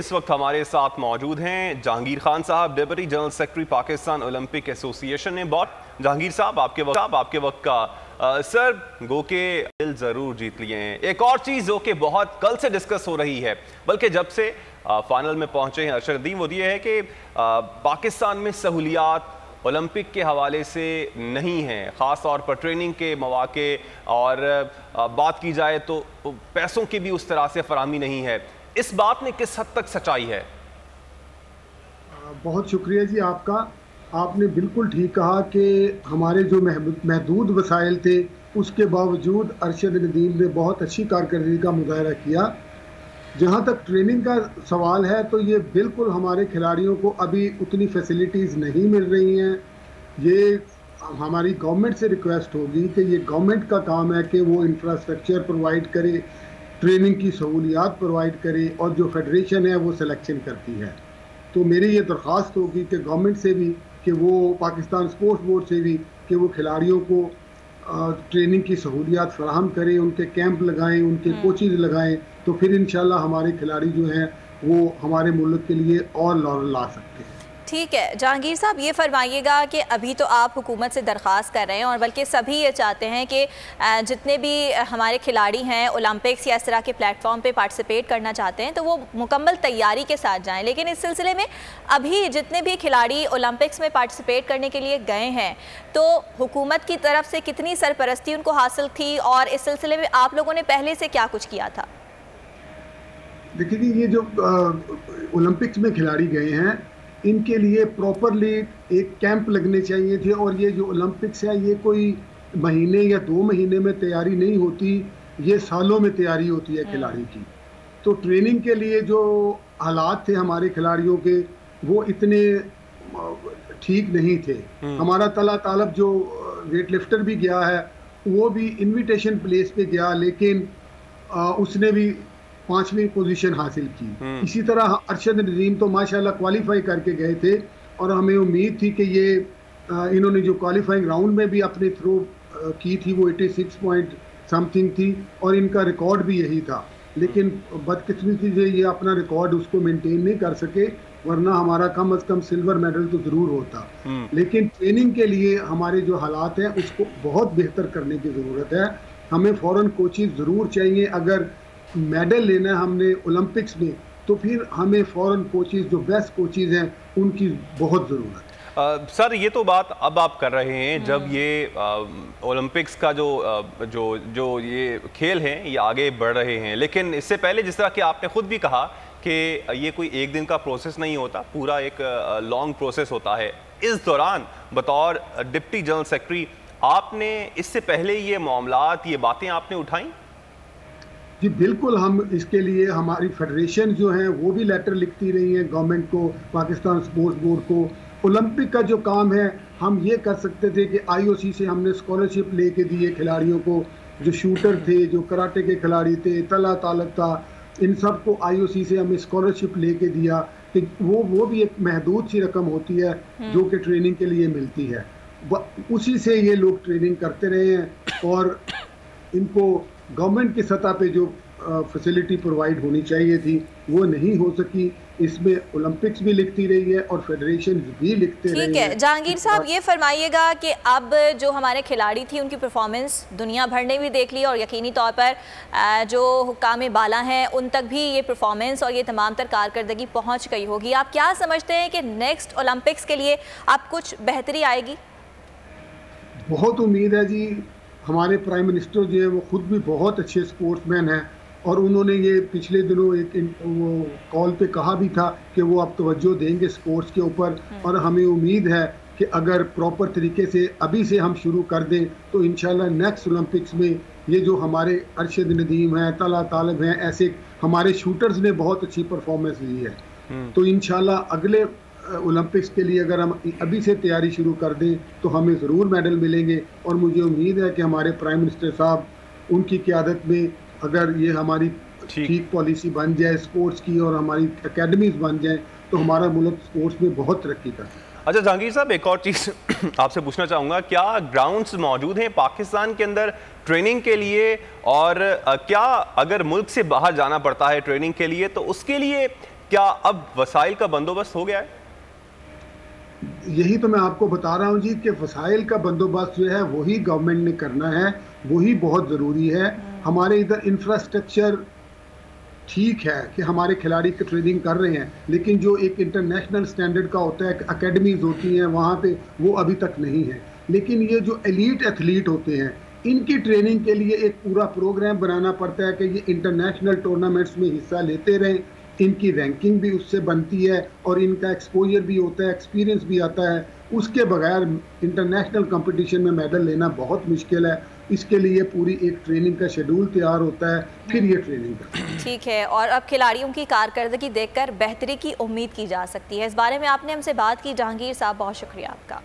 इस वक्त हमारे साथ मौजूद हैं जहांगीर खान साहब, deputy general secretary Pakistan Olympic association ने। बहुत जहांगीर साहब आपके वक्त का सर गो के दिल ज़रूर जीत लिए हैं। एक और चीज़ जो कि बहुत कल से डिस्कस हो रही है, बल्कि जब से फाइनल में पहुंचे हैं अरशद नदीम, वो ये है कि पाकिस्तान में सहूलियात ओलंपिक के हवाले से नहीं हैं, ख़ास तौर पर ट्रेनिंग के मौके और बात की जाए तो पैसों की भी उस तरह से फराहमी नहीं है। इस बात में किस हद तक सच्चाई है? बहुत शुक्रिया जी आपका। आपने बिल्कुल ठीक कहा कि हमारे जो महदूद वसाइल थे उसके बावजूद अरशद नदीम ने बहुत अच्छी कारकर्दगी का मुजाहरा किया। जहाँ तक ट्रेनिंग का सवाल है तो ये बिल्कुल हमारे खिलाड़ियों को अभी उतनी फैसिलिटीज़ नहीं मिल रही हैं। ये हमारी गवर्नमेंट से रिक्वेस्ट होगी कि ये गवर्नमेंट का काम है कि वो इंफ्रास्ट्रक्चर प्रोवाइड करे, ट्रेनिंग की सहूलियात प्रोवाइड करे, और जो फेडरेशन है वो सिलेक्शन करती है। तो मेरी ये दरख्वास्त होगी कि गवर्नमेंट से भी, कि वो पाकिस्तान स्पोर्ट्स बोर्ड से भी, कि वो खिलाड़ियों को ट्रेनिंग की सहूलियात फराहम करें, उनके कैंप लगाएं, उनके कोचेज लगाएं, तो फिर इंशाल्लाह हमारे खिलाड़ी जो हैं वो हमारे मुल्क के लिए और लॉरल ला सकते हैं। ठीक है जहांगीर साहब, ये फरमाइएगा कि अभी तो आप हुकूमत से दरख्वास्त कर रहे हैं और बल्कि सभी ये चाहते हैं कि जितने भी हमारे खिलाड़ी हैं ओलंपिक्स या इस तरह के प्लेटफॉर्म पे पार्टिसिपेट करना चाहते हैं तो वो मुकम्मल तैयारी के साथ जाएं, लेकिन इस सिलसिले में अभी जितने भी खिलाड़ी ओलंपिक्स में पार्टिसिपेट करने के लिए गए हैं तो हुकूमत की तरफ से कितनी सरपरस्ती उनको हासिल थी और इस सिलसिले में आप लोगों ने पहले से क्या कुछ किया था? देखिए, ये जो ओलंपिक्स में खिलाड़ी गए हैं इनके लिए प्रॉपरली एक कैंप लगने चाहिए थे, और ये जो ओलंपिक्स है ये कोई महीने या 2 महीने में तैयारी नहीं होती, ये सालों में तैयारी होती है खिलाड़ी की। तो ट्रेनिंग के लिए जो हालात थे हमारे खिलाड़ियों के वो इतने ठीक नहीं थे। हमारा तला तालब जो वेट लिफ्टर भी गया है वो भी इनविटेशन प्लेस पे गया, लेकिन उसने भी 5वीं पोजीशन हासिल की। इसी तरह अरशद नदीम तो माशाल्लाह क्वालिफाई करके गए थे, और हमें उम्मीद थी कि ये इन्होंने जो क्वालिफाइंग राउंड में भी अपनी थ्रो की थी वो 86 पॉइंट समथिंग थी, और इनका रिकॉर्ड भी यही था। लेकिन बदकिस्मती से ये अपना रिकॉर्ड उसको मेंटेन नहीं कर सके, वरना हमारा कम से कम सिल्वर मेडल तो ज़रूर होता। लेकिन ट्रेनिंग के लिए हमारे जो हालात हैं उसको बहुत बेहतर करने की ज़रूरत है। हमें फ़ौरन कोचेज़ ज़रूर चाहिए। अगर मेडल लेना है हमने ओलंपिक्स में तो फिर हमें फ़ौरन कोचेज़, जो बेस्ट कोचेज़ हैं उनकी बहुत ज़रूरत है। सर ये तो बात अब आप कर रहे हैं जब ये ओलंपिक्स का जो ये खेल हैं ये आगे बढ़ रहे हैं, लेकिन इससे पहले जिस तरह कि आपने खुद भी कहा कि ये कोई एक दिन का प्रोसेस नहीं होता, पूरा एक लॉन्ग प्रोसेस होता है। इस दौरान बतौर डिप्टी जनरल सेक्रेटरी आपने इससे पहले ये मामलात, ये बातें आपने उठाई? जी बिल्कुल, हम इसके लिए हमारी फेडरेशन जो है वो भी लेटर लिखती रही है गवर्नमेंट को, पाकिस्तान स्पोर्ट्स बोर्ड को। ओलंपिक का जो काम है हम ये कर सकते थे कि आईओसी से हमने स्कॉलरशिप लेके दिए खिलाड़ियों को, जो शूटर थे, जो कराटे के खिलाड़ी थे, तला तालक था, इन सब को आईओसी से हमने स्कॉलरशिप लेके दिया कि वो भी एक महदूद सी रकम होती है जो कि ट्रेनिंग के लिए मिलती है। उसी से ये लोग ट्रेनिंग करते रहे हैं, और इनको गवर्नमेंट की सतह पे जो फैसिलिटी प्रोवाइड होनी चाहिए थी वो नहीं हो सकी। इसमें ओलंपिक्स भी लिखती रही है और फेडरेशन भी लिखते रहे हैं। ठीक है जहांगीर साहब, ये फरमाइएगा कि अब जो हमारे खिलाड़ी थी उनकी परफॉर्मेंस दुनिया भर ने भी देख ली, और यकीनी तौर पर जो हुक्काम बाला हैं उन तक भी ये परफॉर्मेंस और ये तमाम तर कारकर्दगी पहुँच गई होगी। आप क्या समझते हैं कि नेक्स्ट ओलंपिक्स के लिए अब कुछ बेहतरी आएगी? बहुत उम्मीद है जी। हमारे प्राइम मिनिस्टर जो है वो खुद भी बहुत अच्छे स्पोर्ट्समैन हैं, और उन्होंने ये पिछले दिनों एक वो कॉल पे कहा भी था कि वो अब तवज्जो देंगे स्पोर्ट्स के ऊपर, और हमें उम्मीद है कि अगर प्रॉपर तरीके से अभी से हम शुरू कर दें तो इंशाल्लाह नेक्स्ट ओलंपिक्स में ये जो हमारे अरशद नदीम हैं, तला तालब हैं, ऐसे हमारे शूटर्स ने बहुत अच्छी परफॉर्मेंस दी है। तो इंशाल्लाह अगले ओलंपिक्स के लिए अगर हम अभी से तैयारी शुरू कर दें तो हमें ज़रूर मेडल मिलेंगे, और मुझे उम्मीद है कि हमारे प्राइम मिनिस्टर साहब उनकी क़यादत में अगर ये हमारी ठीक पॉलिसी बन जाए स्पोर्ट्स की और हमारी एकेडमीज बन जाए तो हमारा मुल्क स्पोर्ट्स में बहुत तरक्की कर सकता है। अच्छा जहांगीर साहब, एक और चीज़ आपसे पूछना चाहूँगा, क्या ग्राउंड्स मौजूद हैं पाकिस्तान के अंदर ट्रेनिंग के लिए, और क्या अगर मुल्क से बाहर जाना पड़ता है ट्रेनिंग के लिए तो उसके लिए क्या अब वसाइल का बंदोबस्त हो गया है? यही तो मैं आपको बता रहा हूँ जी कि वसाइल का बंदोबस्त जो है वही गवर्नमेंट ने करना है, वही बहुत ज़रूरी है। हमारे इधर इंफ्रास्ट्रक्चर ठीक है कि हमारे खिलाड़ी की ट्रेनिंग कर रहे हैं, लेकिन जो एक इंटरनेशनल स्टैंडर्ड का होता है, अकेडमीज होती हैं वहाँ पे, वो अभी तक नहीं है। लेकिन ये जो एलीट एथलीट होते हैं, इनकी ट्रेनिंग के लिए एक पूरा प्रोग्राम बनाना पड़ता है कि ये इंटरनेशनल टूर्नामेंट्स में हिस्सा लेते रहें, इनकी रैंकिंग भी उससे बनती है और इनका एक्सपोजर भी होता है, एक्सपीरियंस भी आता है। उसके बगैर इंटरनेशनल कंपटीशन में मेडल लेना बहुत मुश्किल है। इसके लिए पूरी एक ट्रेनिंग का शेड्यूल तैयार होता है, फिर ये ट्रेनिंग करते हैं। ठीक है, और अब खिलाड़ियों की कारकर्दगी देखकर बेहतरी की उम्मीद की जा सकती है। इस बारे में आपने हमसे बात की जहांगीर साहब, बहुत शुक्रिया आपका।